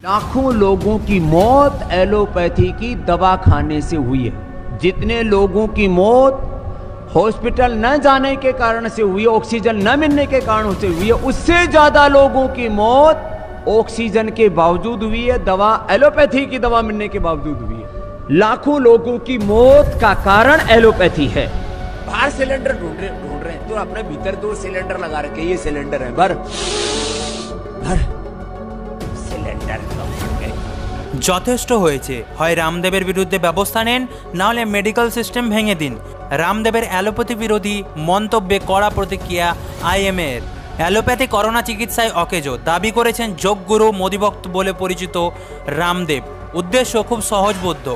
लाखों लोगों की मौत एलोपैथी की दवा खाने से हुई है। जितने लोगों की मौत हॉस्पिटल न जाने के कारण से हुई है, ऑक्सीजन न मिलने के कारण से हुई है, उससे ज्यादा लोगों की मौत ऑक्सीजन के बावजूद हुई है, दवा एलोपैथी की दवा मिलने के बावजूद हुई है। लाखों लोगों की मौत का कारण एलोपैथी है। बाहर सिलेंडर ढूंढ रहे हैं तो अपने भीतर 2 सिलेंडर लगा रखे, ये सिलेंडर है भर যথেষ্ট হয়েছে, হয় রামদেবের বিরুদ্ধে ব্যবস্থা নেন, না হলে মেডিকেল সিস্টেম ভেঙে দিন। রামদেবের অ্যালোপ্যাথি বিরোধী মন্তব্যে কড়া প্রতিক্রিয়া আইএমএর। অ্যালোপ্যাথি করোনা চিকিৎসায় অকেজো দাবি করেছেন যোগগুরু মোদিভক্ত বলে পরিচিত রামদেব। উদ্দেশ্য খুব সহজবোধ্য,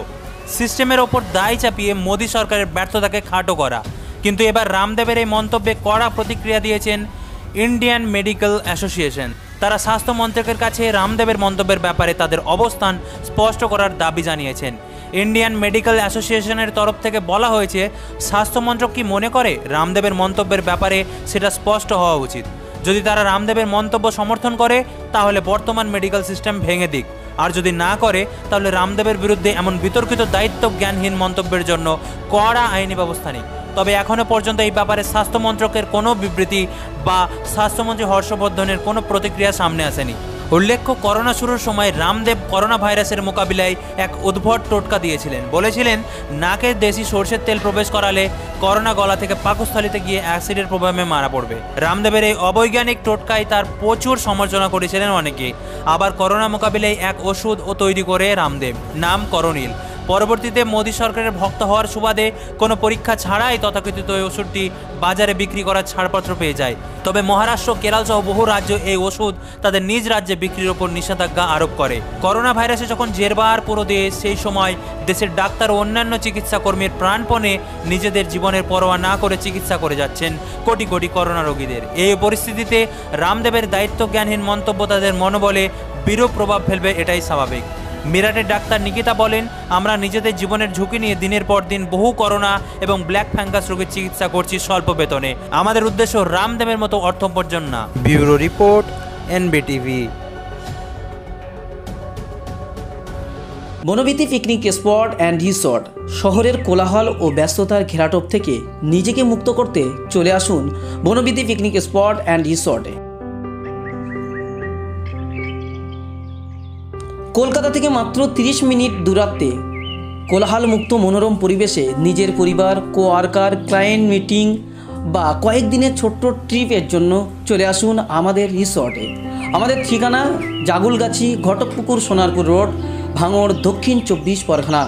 সিস্টেমের ওপর দায় চাপিয়ে মোদী সরকারের ব্যর্থতাকে খাটো করা। কিন্তু এবার রামদেবের এই মন্তব্যে কড়া প্রতিক্রিয়া দিয়েছেন ইন্ডিয়ান মেডিকেল অ্যাসোসিয়েশন। তারা স্বাস্থ্য মন্ত্রকের কাছে রামদেবের মন্তব্যের ব্যাপারে তাদের অবস্থান স্পষ্ট করার দাবি জানিয়েছেন। ইন্ডিয়ান মেডিকেল অ্যাসোসিয়েশনের তরফ থেকে বলা হয়েছে, স্বাস্থ্য মন্ত্রক কি মনে করে রামদেবের মন্তব্যের ব্যাপারে সেটা স্পষ্ট হওয়া উচিত। যদি তারা রামদেবের মন্তব্য সমর্থন করে তাহলে বর্তমান মেডিকেল সিস্টেম ভেঙে দিক, আর যদি না করে তাহলে রামদেবের বিরুদ্ধে এমন বিতর্কিত দায়িত্ব জ্ঞানহীন মন্তব্যের জন্য কড়া আইনি ব্যবস্থা নিক। তবে এখনও পর্যন্ত এই ব্যাপারে স্বাস্থ্য মন্ত্রকের কোনো বিবৃতি বা স্বাস্থ্যমন্ত্রী হর্ষবর্ধনের কোনো প্রতিক্রিয়া সামনে আসেনি। উল্লেখ্য, করোনা শুরুর সময় রামদেব করোনা ভাইরাসের মোকাবিলায় এক উদ্ভট টোটকা দিয়েছিলেন। বলেছিলেন, নাকে দেশি সরষের তেল প্রবেশ করালে করোনা গলা থেকে পাকস্থলীতে গিয়ে অ্যাসিডের প্রভাবে মারা পড়বে। রামদেবের এই অবৈজ্ঞানিক টোটকায় তার প্রচুর সমালোচনা করেছিলেন অনেকে। আবার করোনা মোকাবিলায় এক ওষুধও তৈরি করে রামদেব, নাম করোনিল। পরবর্তীতে মোদী সরকারের ভক্ত হওয়ার সুবাদে কোনো পরীক্ষা ছাড়াই তথাকথিত এই ওষুধটি বাজারে বিক্রি করার ছাড়পত্র পেয়ে যায়। তবে মহারাষ্ট্র, কেরল সহ বহু রাজ্য এই ওষুধ তাদের নিজ রাজ্যে বিক্রির ওপর নিষেধাজ্ঞা আরোপ করে। করোনা ভাইরাসে যখন জেরবার পুরো দেশ, সেই সময় দেশের ডাক্তার ও অন্যান্য চিকিৎসা কর্মীর প্রাণপণে নিজেদের জীবনের পরোয়া না করে চিকিৎসা করে যাচ্ছেন কোটি কোটি করোনা রোগীদের। এই পরিস্থিতিতে রামদেবের দায়িত্বজ্ঞানহীন মন্তব্য তাদের মনোবলে বিরূপ প্রভাব ফেলবে, এটাই স্বাভাবিক। মিরাটের ডাক্তার নিকিতা বলেন, আমরা নিজেদের জীবনের ঝুঁকি নিয়ে দিনের পর দিন বহু করোনা এবং ব্ল্যাক ফ্যাঙ্গাস রোগীর চিকিৎসা করছি স্বল্প বেতনে। আমাদের উদ্দেশ্য রামদেবের মতো অর্থোপার্জন না। Bureau report, NBTV. Banabithi picnic spot and resort শহরের কোলাহল ও ব্যস্ততার ঘেরাটোপ থেকে নিজেকে মুক্ত করতে চলে আসুন বনবিথি পিকনিক স্পট অ্যান্ড রিসর্টে। কলকাতা থেকে মাত্র 30 মিনিট দূরত্বে কোলাহলমুক্ত মনোরম পরিবেশে নিজের পরিবার, কোয়ার্কার, ক্লায়েন্ট মিটিং বা কয়েকদিনের ছোট্ট ট্রিপের জন্য চলে আসুন আমাদের রিসর্টে। আমাদের ঠিকানা জাগুলগাছি, ঘটকপুকুর, সোনারপুর রোড, ভাঙড়, দক্ষিণ 24 পরগনা।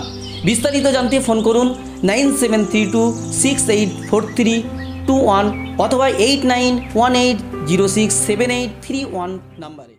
বিস্তারিত জানতে ফোন করুন 9732684321 অথবা 8918067831 নাম্বারে।